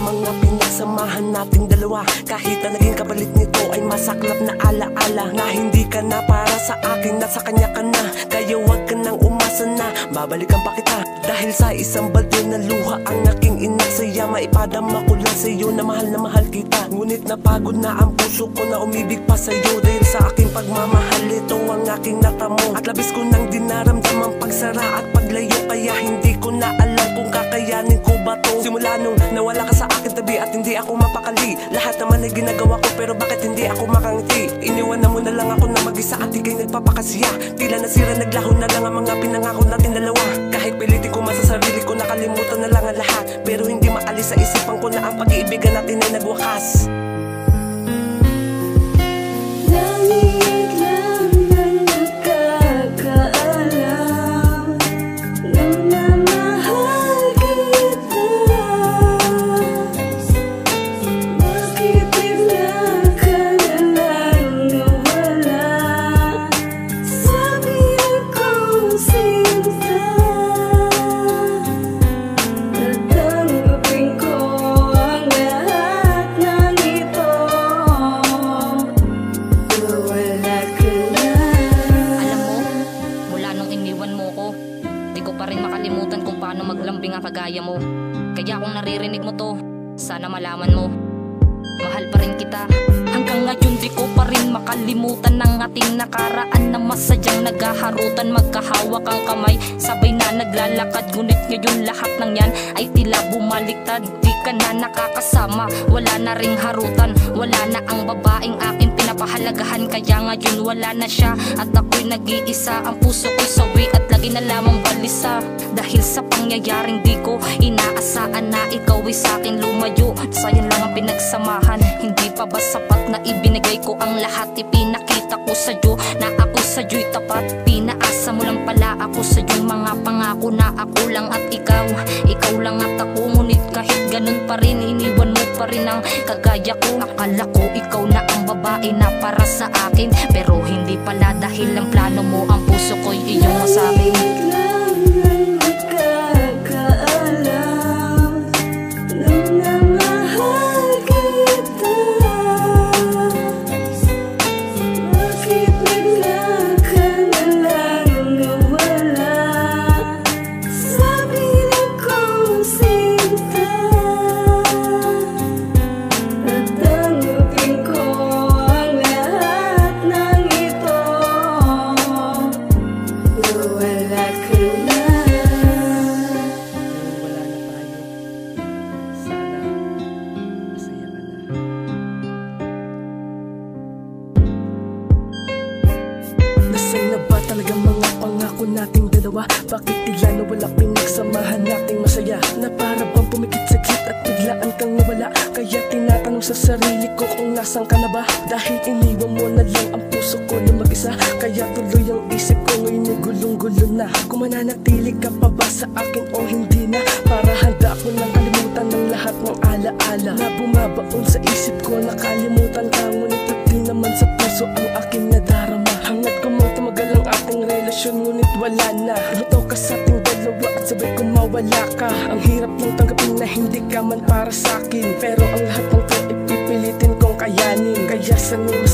mga pinagsamahan nating dalawa. Kahit na naging kapalit nito ay masaklap na alaala, na hindi ka na para sa akin, nasa kanya ka na. Kaya wag ka nang umasa na babalikan pa kita, dahil sa isang balde na luha ang aking inaksaya. Maipadama ko lang sa'yo na mahal kita, ngunit napagod na ang puso ko na umibig pa sa'yo. Dahil sa aking pagmamahal, ito ang aking natamo, at labis ko nang dinaramdam ang pagsara at paglayo. Kaya hindi ko na alam kung kakayanin ko ba to. Simula nung nawala ka sa akin tabi at hindi ako mapakali, lahat naman ay ginagawa ko, pero bakit hindi ako makangiti? Iniwanan mo na lang ako na mag-isa at ika'y nagpapakasiya. Tila nasira, naglaho na lang ang mga pinangako natin dalawa. Kahit pilitin ko man sa sarili ko, nakalimutan na lang ang lahat, pero hindi maalis sa isipan ko na ang pag-iibigan natin ay nagwakas. Maglambing ang kagaya mo, kaya kung naririnig mo to, sana malaman mo, mahal pa rin kita. Hanggang ngayon di ko pa rin makalimutan ng ating nakaraan na masadyang naghaharutan, magkahawak ang kamay, sabay na naglalakad. Ngunit ngayon lahat ng yan ay tila bumaliktad, di ka na nakakasama, wala na ring harutan, wala na ang babaeng aking pinapahalagahan. Kaya ngayon wala na siya at ako'y nag-iisa, ang puso ko'y sawi at lagi na lamang balisa. Dahil sa pangyayaring di ko inaasaan na ikaw ay sa'kin lumayo, sayang lang ang pinagsamahan. Hindi pa ba sapat na ibinigay ko ang lahat? Ipinakita ko sa'yo na ako sa'yo'y tapat. Pinaasa mo lang pala ako sa'yo, mga pangako na ako lang at ikaw lang at ako. Ngunit kahit ganun pa rin, iniwan mo pa rin ang kagaya ko. Akala ko ikaw na ang babae na para sa akin, pero hindi pala, dahil ang plano mo ang puso ko'y iyong masabi. Talagang mga pangako nating dalawa, bakit tila nawala pinagsamahan nating masaya? Na para bang pumikit-sikit at biglaan kang nawala. Kaya tinatanong sa sarili ko kung nasan ka na ba, dahil iniwan mo na lang ang puso ko na mag-isa. Kaya tuloy ang isip ko ngayon ay gulong-gulo na, kung mananatili ka pa ba sa akin o hindi na. Para handa ko nang kalimutan ng lahat ng alaala na bumabaon sa isip ko. Nakalimutan ka, ngunit di naman sa puso ang aking nadarama. Hangad ko mang tumagal ang ating relasyon, ngunit wala na. Lumitaw ka sa ating dalawa at sabay kong mawala ka. Ang hirap lang tanggapin na hindi ka man para sa akin, pero ang lahat ng to ipipilitin kong kayanin. Kaya sanay